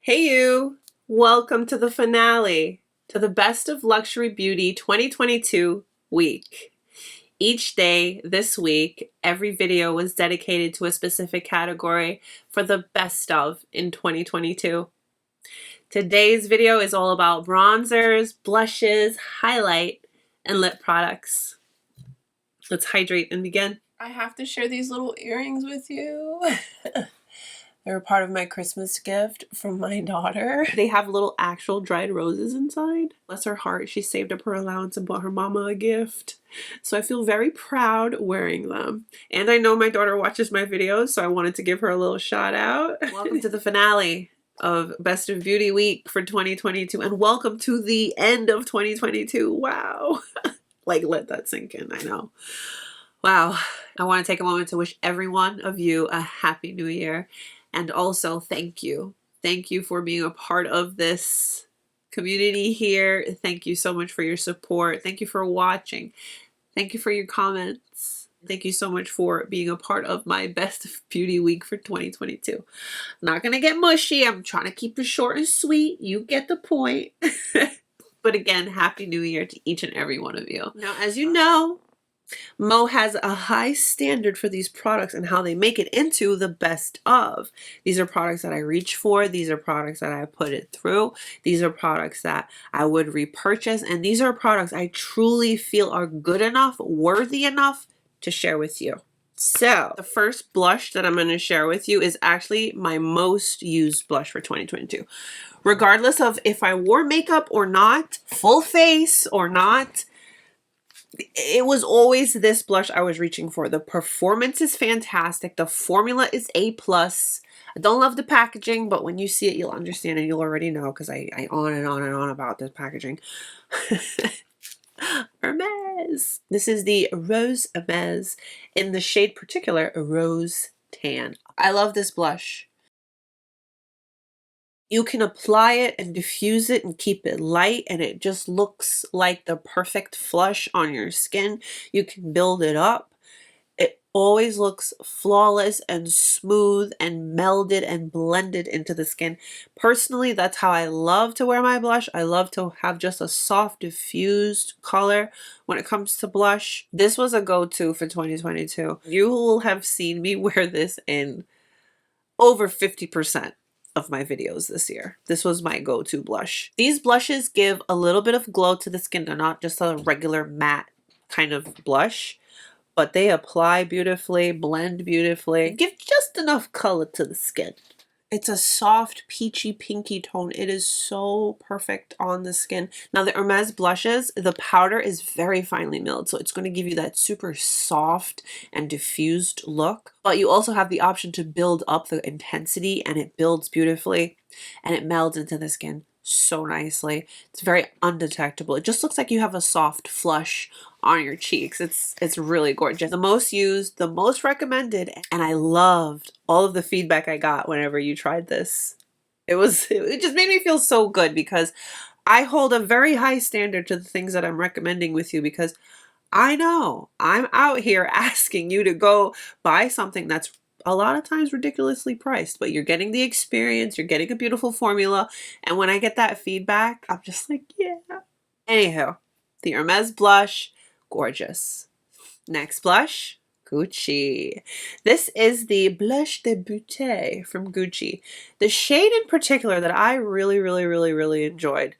Hey you! Welcome to the finale, to the Best of Luxury Beauty 2022 week. Each day this week, every video was dedicated to a specific category for the best of in 2022. Today's video is all about bronzers, blushes, highlight, and lip products. Let's hydrate and begin. I have to share these little earrings with you. They're part of my Christmas gift from my daughter. They have little actual dried roses inside. Bless her heart, she saved up her allowance and bought her mama a gift. So I feel very proud wearing them. And I know my daughter watches my videos, so I wanted to give her a little shout out. Welcome to the finale of Best of Beauty Week for 2022. And welcome to the end of 2022. Wow. Like, let that sink in, I know. Wow. I want to take a moment to wish every one of you a happy new year. And also, thank you. Thank you for being a part of this community here. Thank you so much for your support. Thank you for watching. Thank you for your comments. Thank you so much for being a part of my Best of Beauty Week for 2022. I'm not going to get mushy. I'm trying to keep it short and sweet. You get the point. But again, Happy New Year to each and every one of you. Now, as you know, Mo has a high standard for these products and how they make it into the best of. These are products that I reach for. These are products that I put it through. These are products that I would repurchase. And these are products I truly feel are good enough, worthy enough to share with you. So the first blush that I'm going to share with you is actually my most used blush for 2022. Regardless of if I wore makeup or not, full face or not, it was always this blush I was reaching for. The performance is fantastic. The formula is A+. I don't love the packaging, but when you see it, you'll understand and you'll already know because I on and on and on about this packaging. Hermès. This is the Rose Hermès in the shade particular, Rose Tan. I love this blush. You can apply it and diffuse it and keep it light and it just looks like the perfect flush on your skin. You can build it up. It always looks flawless and smooth and melded and blended into the skin. Personally, that's how I love to wear my blush. I love to have just a soft diffused color when it comes to blush. This was a go-to for 2022. You will have seen me wear this in over 50% of my videos this year. This was my go-to blush. These blushes give a little bit of glow to the skin. They're not just a regular matte kind of blush, but they apply beautifully, blend beautifully, give just enough color to the skin. It's a soft peachy pinky tone. It is so perfect on the skin. Now the Hermès blushes, the powder is very finely milled, so it's going to give you that super soft and diffused look. But you also have the option to build up the intensity and it builds beautifully and it melds into the skin so nicely. It's very undetectable. It just looks like you have a soft flush on your cheeks. It's really gorgeous. The most used, the most recommended, and I loved all of the feedback I got whenever you tried this. It just made me feel so good because I hold a very high standard to the things that I'm recommending with you because I know I'm out here asking you to go buy something that's a lot of times ridiculously priced, but you're getting the experience, you're getting a beautiful formula, and when I get that feedback, I'm just like, yeah. Anywho, the Hermès blush, gorgeous. Next blush, Gucci. This is the Blush de Beauté from Gucci. The shade in particular that I really enjoyed.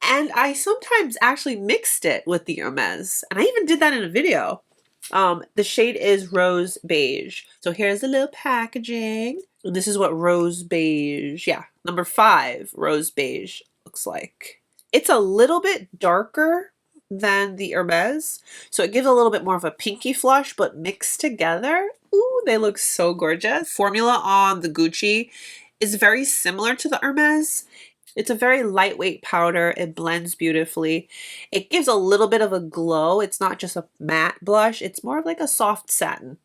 And I sometimes actually mixed it with the Hermès, and I even did that in a video. The shade is Rose Beige. So here's the little packaging. And this is what Rose Beige, yeah, number 5 Rose Beige looks like. It's a little bit darker than the Hermès, so it gives a little bit more of a pinky flush, but mixed together, ooh, they look so gorgeous. Formula on the Gucci is very similar to the Hermès. It's a very lightweight powder. It blends beautifully. It gives a little bit of a glow. It's not just a matte blush. It's more of like a soft satin.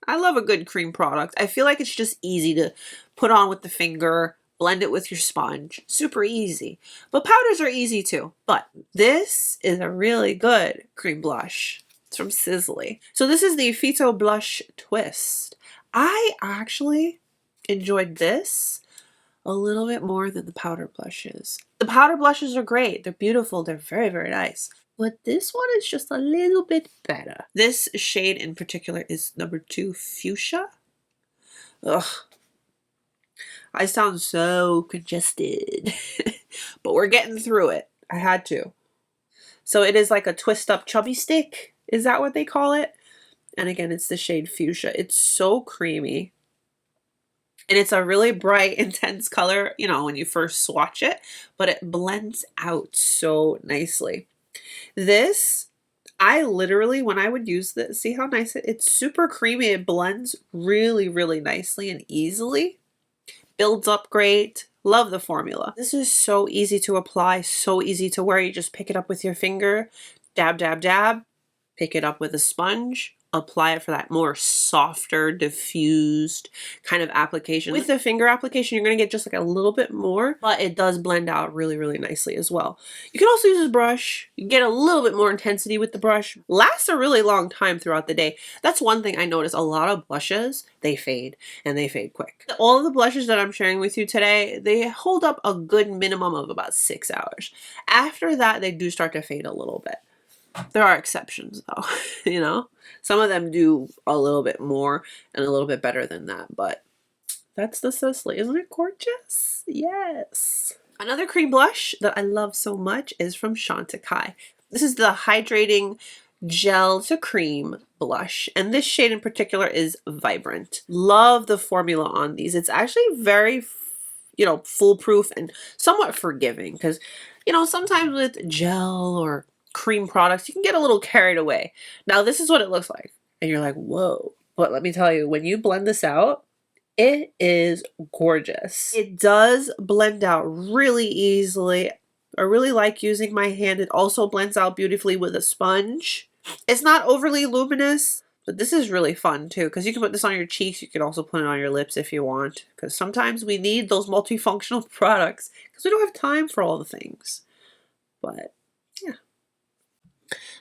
I love a good cream product. I feel like it's just easy to put on with the finger, blend it with your sponge. Super easy. But powders are easy too. But this is a really good cream blush. It's from SISLEY. So this is the Phyto-Blush Twist. I actually enjoyed this a little bit more than the powder blushes. The powder blushes are great. They're beautiful. They're very, very nice. But this one is just a little bit better. This shade in particular is number 2, Fuchsia. Ugh. I sound so congested, but we're getting through it. I had to. So it is like a twist up chubby stick. Is that what they call it? And again, it's the shade Fuchsia. It's so creamy. And it's a really bright, intense color, you know, when you first swatch it, but it blends out so nicely. This, I literally, when I would use this, see how nice it's super creamy. It blends really, really nicely and easily. Builds up great. Love the formula. This is so easy to apply, so easy to wear. You just pick it up with your finger, dab, dab, dab, pick it up with a sponge, apply it for that more softer, diffused kind of application. With the finger application, you're going to get just like a little bit more, but it does blend out really, really nicely as well. You can also use a brush. You get a little bit more intensity with the brush. Lasts a really long time throughout the day. That's one thing I notice. A lot of blushes, they fade, and they fade quick. All of the blushes that I'm sharing with you today, they hold up a good minimum of about 6 hours. After that, they do start to fade a little bit. There are exceptions though, you know, some of them do a little bit more and a little bit better than that, but that's the Sisley. Isn't it gorgeous? Yes. Another cream blush that I love so much is from Chantecaille. This is the hydrating gel to cream blush, and this shade in particular is Vibrant. Love the formula on these. It's actually very, you know, foolproof and somewhat forgiving because, you know, sometimes with gel or cream products, you can get a little carried away. Now this is what it looks like and you're like, whoa. But let me tell you, when you blend this out, it is gorgeous. It does blend out really easily. I really like using my hand. It also blends out beautifully with a sponge. It's not overly luminous, but this is really fun too because you can put this on your cheeks. You can also put it on your lips if you want, because sometimes we need those multifunctional products because we don't have time for all the things. But yeah.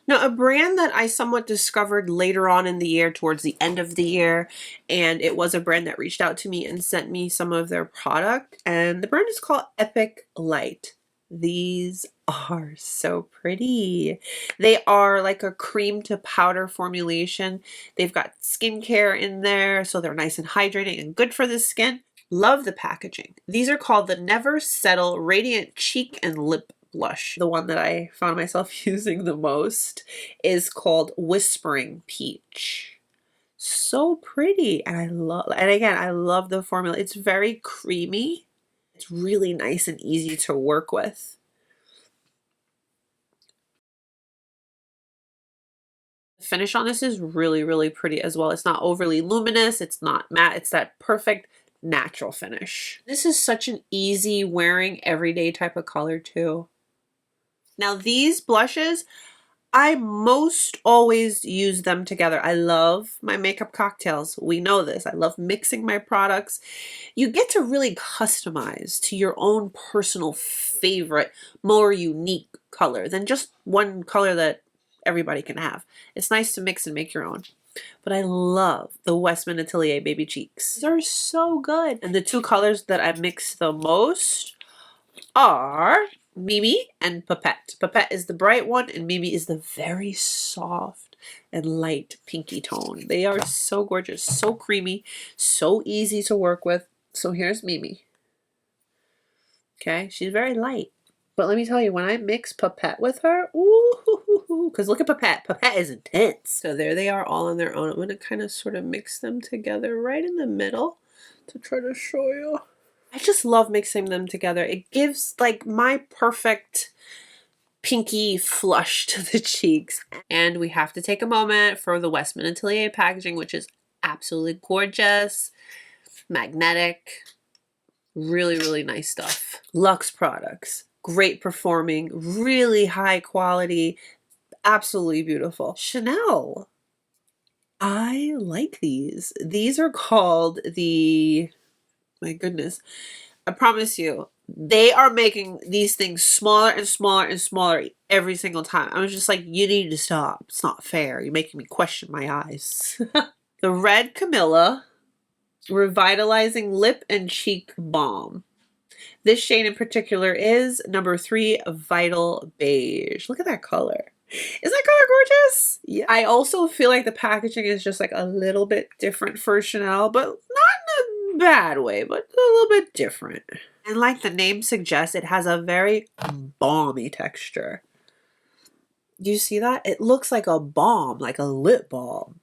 Now, a brand that I somewhat discovered later on in the year, towards the end of the year, and it was a brand that reached out to me and sent me some of their product, and the brand is called EpicLight. These are so pretty. They are like a cream to powder formulation. They've got skincare in there, so they're nice and hydrating and good for the skin. Love the packaging. These are called the Never Settle Radiant Cheek and Lip Blush. The one that I found myself using the most is called Whispering Peach. So pretty, and again, I love the formula. It's very creamy. It's really nice and easy to work with. The finish on this is really, really pretty as well. It's not overly luminous. It's not matte. It's that perfect natural finish. This is such an easy wearing everyday type of color too. Now these blushes, I most always use them together. I love my makeup cocktails. We know this. I love mixing my products. You get to really customize to your own personal favorite, more unique color than just one color that everybody can have. It's nice to mix and make your own. But I love the Westman Atelier Baby Cheeks. They're so good. And the two colors that I mix the most are Mimi and Pipette. Pipette is the bright one and Mimi is the very soft and light pinky tone. They are so gorgeous, so creamy, so easy to work with. So here's Mimi. Okay, she's very light. But let me tell you, when I mix Pipette with her, ooh, because look at Pipette. Pipette is intense. So there they are all on their own. I'm going to kind of sort of mix them together right in the middle to try to show you. I just love mixing them together. It gives like my perfect pinky flush to the cheeks. And we have to take a moment for the Westman Atelier packaging, which is absolutely gorgeous, magnetic, really, really nice stuff. Luxe products, great performing, really high quality, absolutely beautiful. Chanel. I like these. These are called the, my goodness, I promise you, they are making these things smaller and smaller and smaller every single time. I was just like, you need to stop. It's not fair. You're making me question my eyes. The Red Camilla Revitalizing Lip and Cheek Balm. This shade in particular is number 3, Vital Beige. Look at that color. Is that color gorgeous? Yeah. I also feel like the packaging is just like a little bit different for Chanel, but not in a bad way, but a little bit different. And like the name suggests, it has a very balmy texture. Do you see that? It looks like a balm, like a lip balm.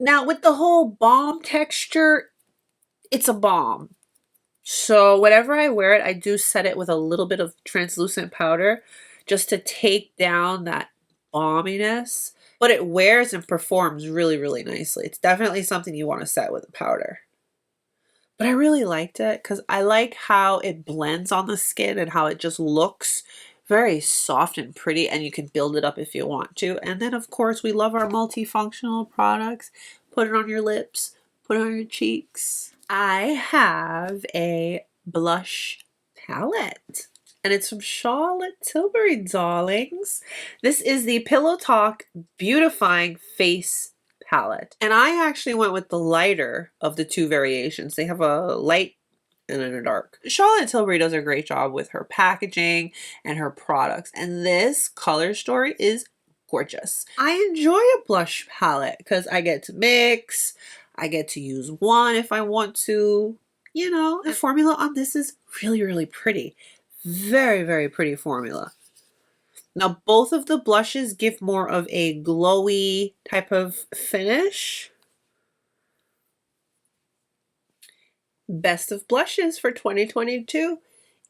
Now with the whole balm texture, it's a balm. So whenever I wear it, I do set it with a little bit of translucent powder just to take down that balminess. But it wears and performs really, really nicely. It's definitely something you want to set with a powder. But I really liked it because I like how it blends on the skin and how it just looks very soft and pretty, and you can build it up if you want to. And then of course we love our multifunctional products. Put it on your lips, put it on your cheeks. I have a blush palette and it's from Charlotte Tilbury, darlings. This is the Pillow Talk Beautifying Face palette. And I actually went with the lighter of the two variations. They have a light and then a dark. Charlotte Tilbury does a great job with her packaging and her products. And this color story is gorgeous. I enjoy a blush palette because I get to mix. I get to use one if I want to. You know, the formula on this is really, really pretty. Very, very pretty formula. Now, both of the blushes give more of a glowy type of finish. Best of blushes for 2022.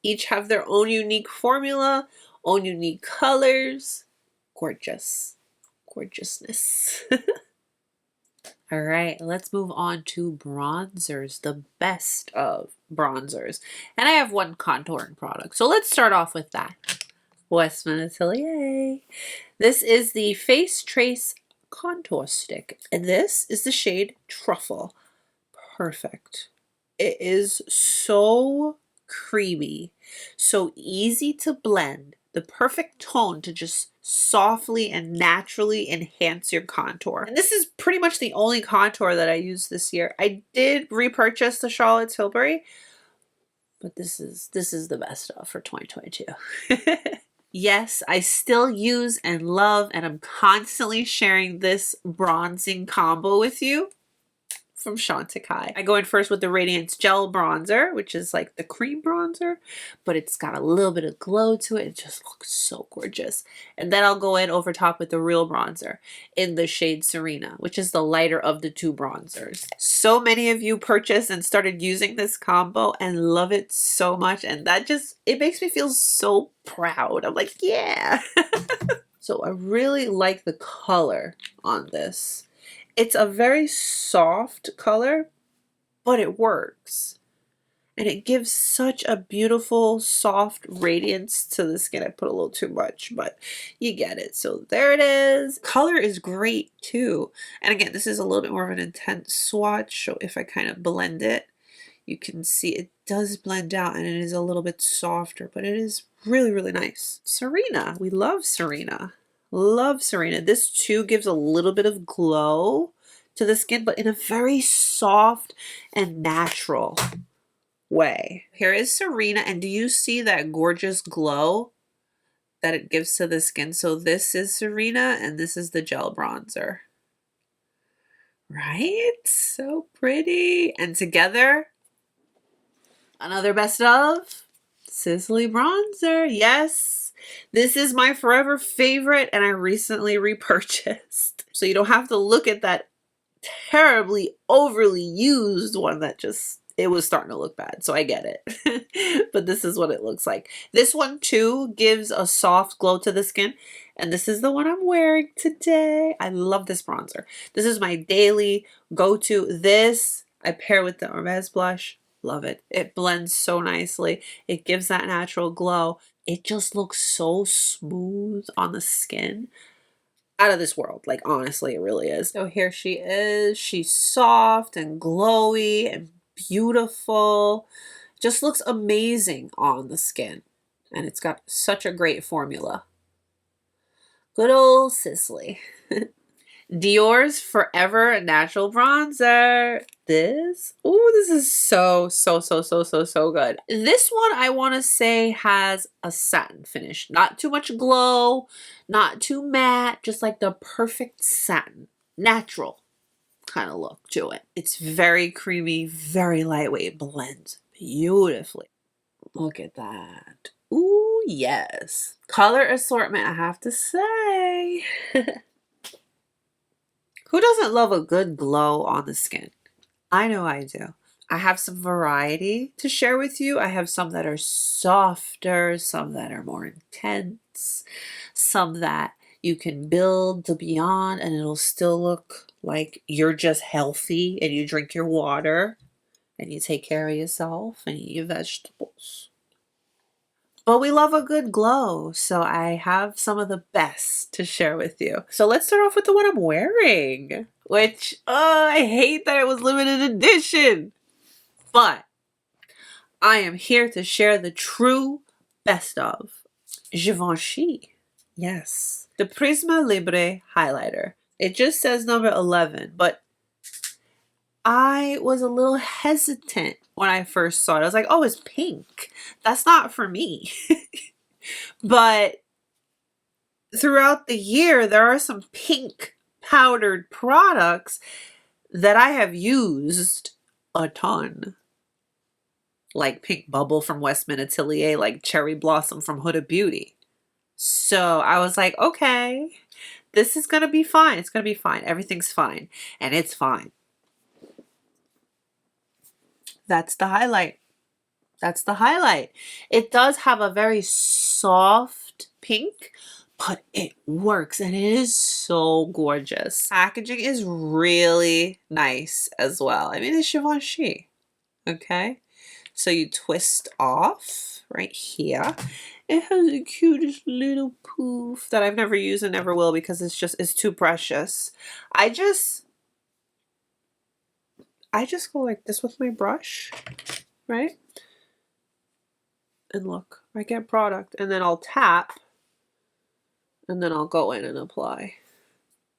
Each have their own unique formula, own unique colors. Gorgeous. Gorgeousness. All right, let's move on to bronzers, the best of bronzers. And I have one contouring product. So let's start off with that. Westman Atelier. This is the Face Trace Contour Stick. And this is the shade Truffle. Perfect. It is so creamy, so easy to blend, the perfect tone to just softly and naturally enhance your contour. And this is pretty much the only contour that I used this year. I did repurchase the Charlotte Tilbury, but this is the best stuff for 2022. Yes, I still use and love, and I'm constantly sharing this bronzing combo with you from Chantecaille. I go in first with the Radiance Gel Bronzer, which is like the cream bronzer, but it's got a little bit of glow to it. It just looks so gorgeous. And then I'll go in over top with the Real Bronzer in the shade Serena, which is the lighter of the two bronzers. So many of you purchased and started using this combo and love it so much. And that just, it makes me feel so proud. I'm like, yeah. So I really like the color on this. It's a very soft color, but it works. And it gives such a beautiful, soft radiance to the skin. I put a little too much, but you get it. So there it is. Color is great too. And again, this is a little bit more of an intense swatch. So if I kind of blend it, you can see it does blend out and it is a little bit softer, but it is really, really nice. Serena. We love Serena. Love Serena. This too gives a little bit of glow to the skin, but in a very soft and natural way. Here is Serena, and do you see that gorgeous glow that it gives to the skin? So this is Serena, and this is the gel bronzer. Right? So pretty. And together, another best of Sisley bronzer. Yes. This is my forever favorite, and I recently repurchased. So you don't have to look at that terribly overly used one that just, it was starting to look bad. So I get it. But this is what it looks like. This one too gives a soft glow to the skin. And this is the one I'm wearing today. I love this bronzer. This is my daily go-to. This I pair with the Hermès blush. Love it. It blends so nicely. It gives that natural glow. It just looks so smooth on the skin. Out of this world. Like, honestly, it really is. So here she is. She's soft and glowy and beautiful. Just looks amazing on the skin. And it's got such a great formula. Good old Sisley. Dior's Forever Natural Bronzer. this. Oh, this is so good. This one I want to say has a satin finish. Not too much glow, not too matte, just like the perfect satin, natural kind of look to it. It's very creamy, very lightweight, blends beautifully. Look at that. Ooh, yes. Color assortment, I have to say. Who doesn't love a good glow on the skin? I know I do. I have some variety to share with you. I have some that are softer, some that are more intense, some that you can build to beyond and it'll still look like you're just healthy and you drink your water and you take care of yourself and eat your vegetables. But we love a good glow, so I have some of the best to share with you. So let's start off with the one I'm wearing, which, I hate that it was limited edition. But I am here to share the true best of Givenchy. Yes. The Prisme Libre highlighter. It just says number 11, but I was a little hesitant when I first saw it. I was like, oh, it's pink. That's not for me. But throughout the year, there are some pink powdered products that I have used a ton. Like Pink Bubble from Westman Atelier, like Cherry Blossom from Huda Beauty. So I was like, okay, this is going to be fine. It's going to be fine. Everything's fine. And it's fine. That's the highlight. That's the highlight. It does have a very soft pink, but it works and it is so gorgeous. Packaging is really nice as well. I mean, it's Givenchy, okay? So you twist off right here. It has the cutest little poof that I've never used and never will because it's too precious. I just go like this with my brush, right? And look, I get product and then I'll tap and then I'll go in and apply.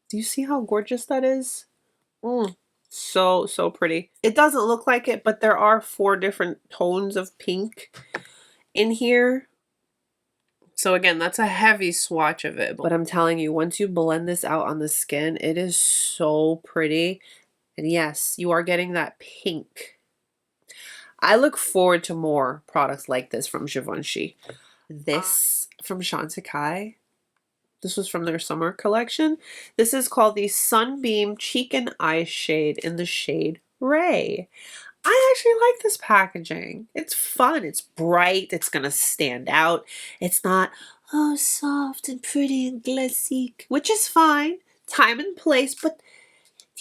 Do you see how gorgeous that is? So pretty. It doesn't look like it, but there are 4 different tones of pink in here. So again, that's a heavy swatch of it. But I'm telling you, once you blend this out on the skin, it is so pretty. And yes, you are getting that pink. I look forward to more products like this from Givenchy. This from Chantecaille. This was from their summer collection. This is called the Sunbeam Cheek and Eye Shade in the shade Ray. I actually like this packaging. It's fun. It's bright. It's going to stand out. It's not, oh, soft and pretty and glossy, which is fine. Time and place, but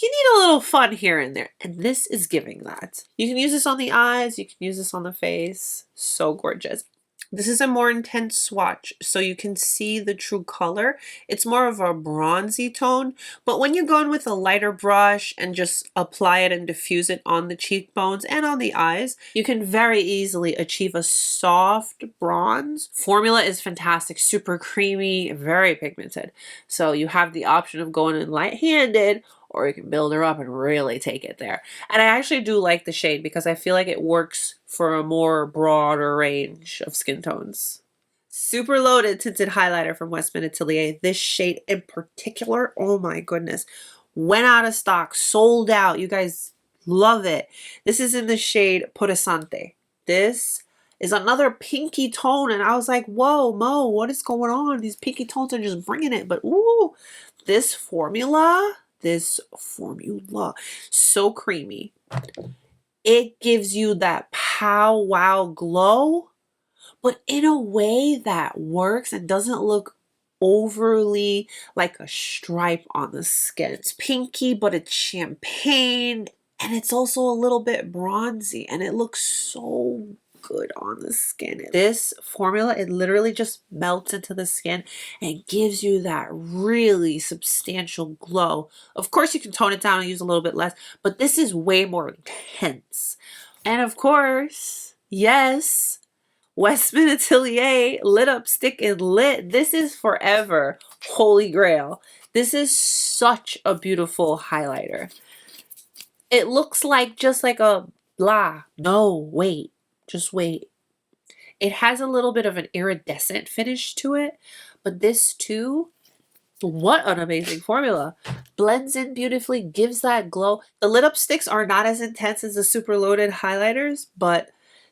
you need a little fun here and there. And this is giving that. You can use this on the eyes. You can use this on the face. So gorgeous. This is a more intense swatch, so you can see the true color. It's more of a bronzy tone, but when you go in with a lighter brush and just apply it and diffuse it on the cheekbones and on the eyes, you can very easily achieve a soft bronze. Formula is fantastic, super creamy, very pigmented. So you have the option of going in light-handed, or you can build her up and really take it there. And I actually do like the shade because I feel like it works for a more broader range of skin tones. Super Loaded Tinted Highlighter from Westman Atelier. This shade in particular, oh my goodness, went out of stock, sold out. You guys love it. This is in the shade Peau de Santé. This is another pinky tone, and I was like, whoa, Mo, what is going on? These pinky tones are just bringing it, but ooh, this formula, so creamy. It gives you that pow wow glow, but in a way that works and doesn't look overly like a stripe on the skin. It's pinky, but it's champagne, and it's also a little bit bronzy, and it looks so good on the skin. This formula, it literally just melts into the skin and gives you that really substantial glow. Of course, you can tone it down and use a little bit less, but this is way more intense. And of course, yes, Westman Atelier Lit Up Stick and Lit. This is forever holy grail. This is such a beautiful highlighter. It looks like just like a blah. No, wait. Just wait. It has a little bit of an iridescent finish to it, but this too, what an amazing formula. Blends in beautifully, gives that glow. The lit up sticks are not as intense as the super loaded highlighters, but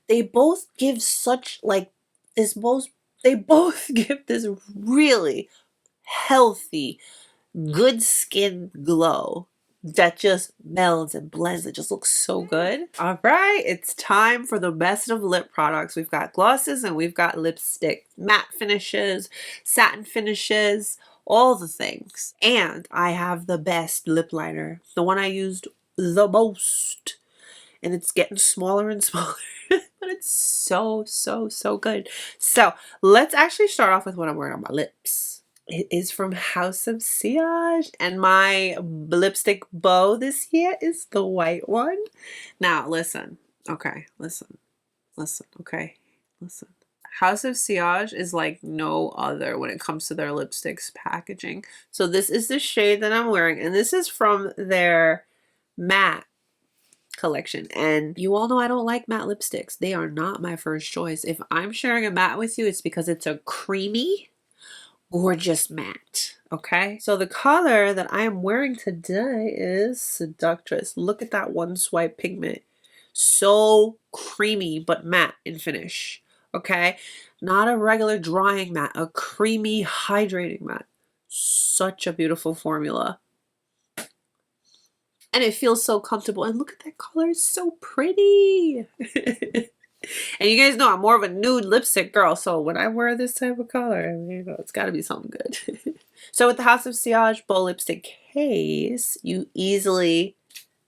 they both give such like they both give this really healthy, good skin glow that just melds and blends. It just looks so good. All right, it's time for the best of lip products. We've got glosses and we've got lipstick, matte finishes, satin finishes, all the things. And I have the best lip liner, the one I used the most. And it's getting smaller and smaller, but it's so, so, so good. So let's actually start off with what I'm wearing on my lips. It is from House of Sillage, and my lipstick bow this year is the white one. Now, listen. Okay, listen. Listen, okay? Listen. House of Sillage is like no other when it comes to their lipsticks packaging. So this is the shade that I'm wearing, and this is from their matte collection. And you all know I don't like matte lipsticks. They are not my first choice. If I'm sharing a matte with you, it's because it's a creamy or just matte. Okay, so the color that I am wearing today is Seductress. Look at that one swipe pigment. So creamy but matte in finish. Okay, not a regular drying matte, a creamy hydrating matte. Such a beautiful formula. And it feels so comfortable. And look at that color, it's so pretty. And you guys know I'm more of a nude lipstick girl, so when I wear this type of color, I mean, you know, it's got to be something good. So with the House of Sillage Bow Lipstick case, you easily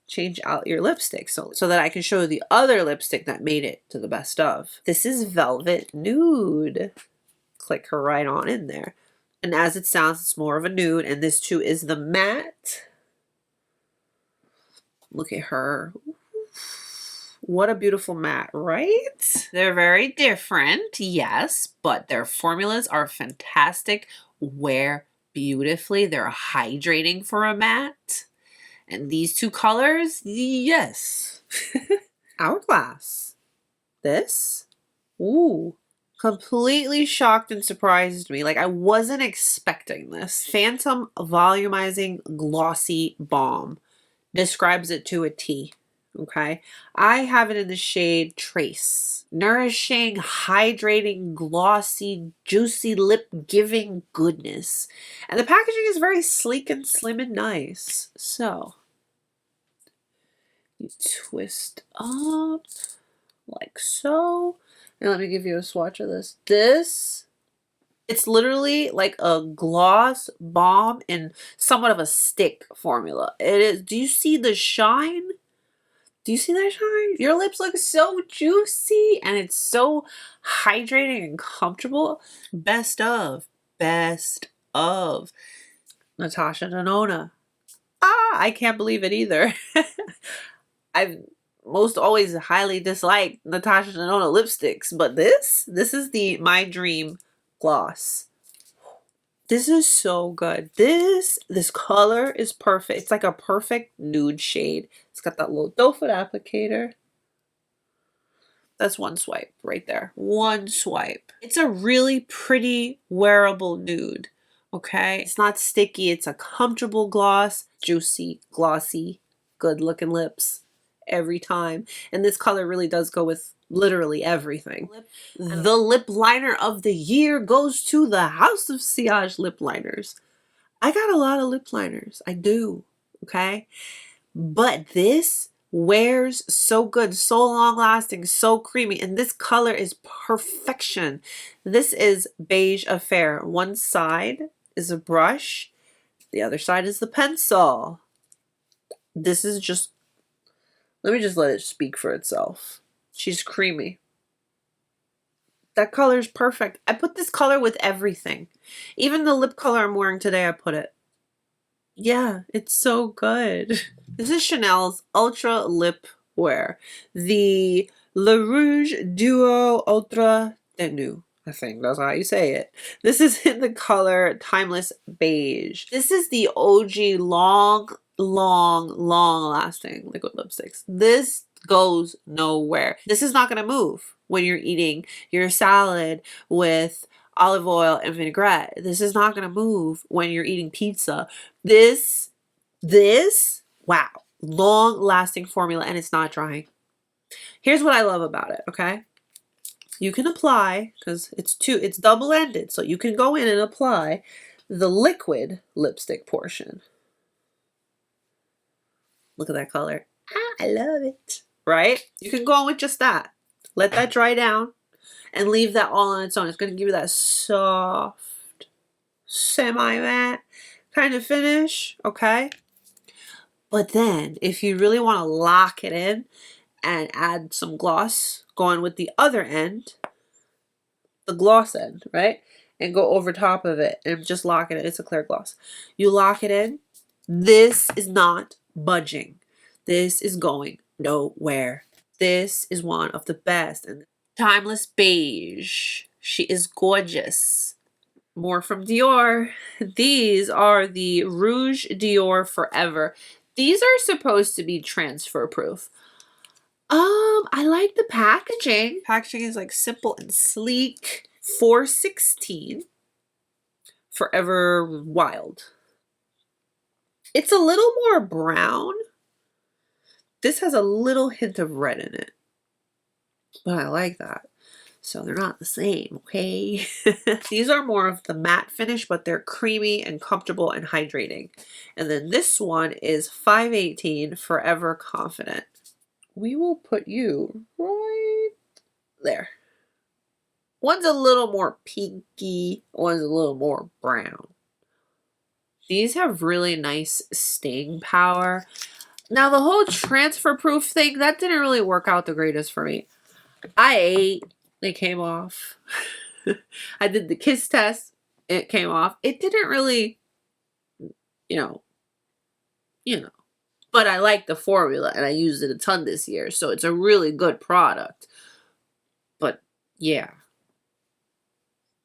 change out your lipstick so that I can show you the other lipstick that made it to the best of. This is Velvet Nude. Click her right on in there. And as it sounds, it's more of a nude, and this too is the matte. Look at her. What a beautiful matte, right? They're very different, yes, but their formulas are fantastic. Wear beautifully. They're hydrating for a matte. And these two colors, yes. Hourglass. This? Ooh. Completely shocked and surprised me. Like, I wasn't expecting this. Phantom Volumizing Glossy Balm. Describes it to a T. Okay, I have it in the shade Trace. Nourishing, hydrating, glossy, juicy, lip-giving goodness. And the packaging is very sleek and slim and nice. So, you twist up like so. And let me give you a swatch of this. It's literally like a gloss balm in somewhat of a stick formula. It is. Do you see the shine? Do you see that shine? Your lips look so juicy and it's so hydrating and comfortable. Best of. Best of. Natasha Denona. I can't believe it either. I've most always highly disliked Natasha Denona lipsticks, but this is the My Dream gloss. This is so good. This color is perfect. It's like a perfect nude shade. It's got that little doe foot applicator. That's one swipe right there. One swipe. It's a really pretty wearable nude. Okay? It's not sticky. It's a comfortable gloss. Juicy, glossy, good looking lips every time. And this color really does go with literally everything. The lip liner of the year goes to the House of Sillage lip liners. I got a lot of lip liners. I do. Okay? But this wears so good, so long lasting, so creamy. And this color is perfection. This is Beige Affair. One side is a brush. The other side is the pencil. This is just, let me just let it speak for itself. She's creamy. That color is perfect. I put this color with everything. Even the lip color I'm wearing today, I put it. Yeah, it's so good. This is Chanel's Ultra Lip Wear. The Le Rouge Duo Ultra Tenue. I think that's how you say it. This is in the color Timeless Beige. This is the OG long long lasting liquid lipsticks. This goes nowhere. This is not going to move when you're eating your salad with olive oil and vinaigrette. This is not going to move when you're eating pizza. This, wow, long lasting formula, and it's not drying. Here's what I love about it, okay? You can apply, because it's double-ended, so you can go in and apply the liquid lipstick portion. Look at that color. Ah, I love it. Right? You can go in with just that. Let that dry down and leave that all on its own. It's going to give you that soft, semi-matte kind of finish, okay? But then, if you really want to lock it in and add some gloss, go on with the other end, the gloss end, right? And go over top of it and just lock it in. It's a clear gloss. You lock it in. This is not budging. This is going nowhere. This is one of the best. And Timeless Beige. She is gorgeous. More from Dior. These are the Rouge Dior Forever. These are supposed to be transfer proof. I like the packaging. Packaging is like simple and sleek. 416. Forever Wild. It's a little more brown. This has a little hint of red in it. But I like that. So they're not the same, okay? These are more of the matte finish, but they're creamy and comfortable and hydrating. And then this one is 518 Forever Confident. We will put you right there. One's a little more pinky, one's a little more brown. These have really nice staying power. Now the whole transfer proof thing, that didn't really work out the greatest for me. I ate, it came off. I did the kiss test, it came off. It didn't really, you know. But I like the formula and I used it a ton this year. So it's a really good product. But yeah.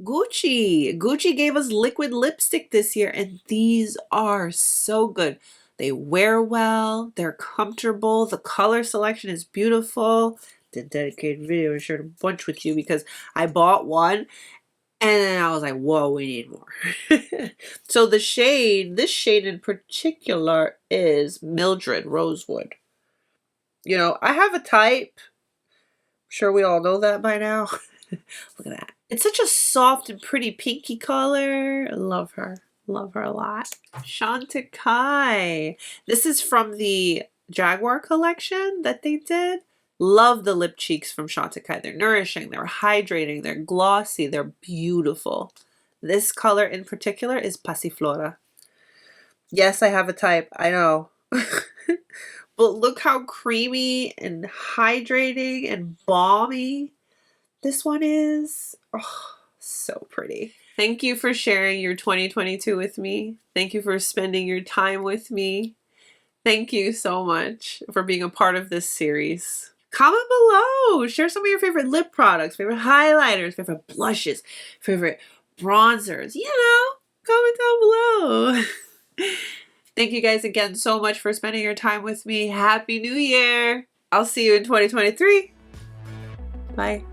Gucci. Gucci gave us liquid lipstick this year, and these are so good. They wear well, they're comfortable, the color selection is beautiful. Did a dedicated video and shared a bunch with you because I bought one and then I was like, whoa, we need more. So the shade, this shade in particular is Mildred Rosewood. You know, I have a type. I'm sure we all know that by now. Look at that. It's such a soft and pretty pinky color. I love her. Love her a lot. Chantecaille. This is from the Jaguar collection that they did. Love the lip cheeks from Chantecaille. They're nourishing, they're hydrating, they're glossy, they're beautiful. This color in particular is Passiflora. Yes, I have a type. I know. But look how creamy and hydrating and balmy this one is. Oh, so pretty. Thank you for sharing your 2022 with me. Thank you for spending your time with me. Thank you so much for being a part of this series. Comment below. Share some of your favorite lip products, favorite highlighters, favorite blushes, favorite bronzers. You know, comment down below. Thank you guys again so much for spending your time with me. Happy New Year. I'll see you in 2023. Bye.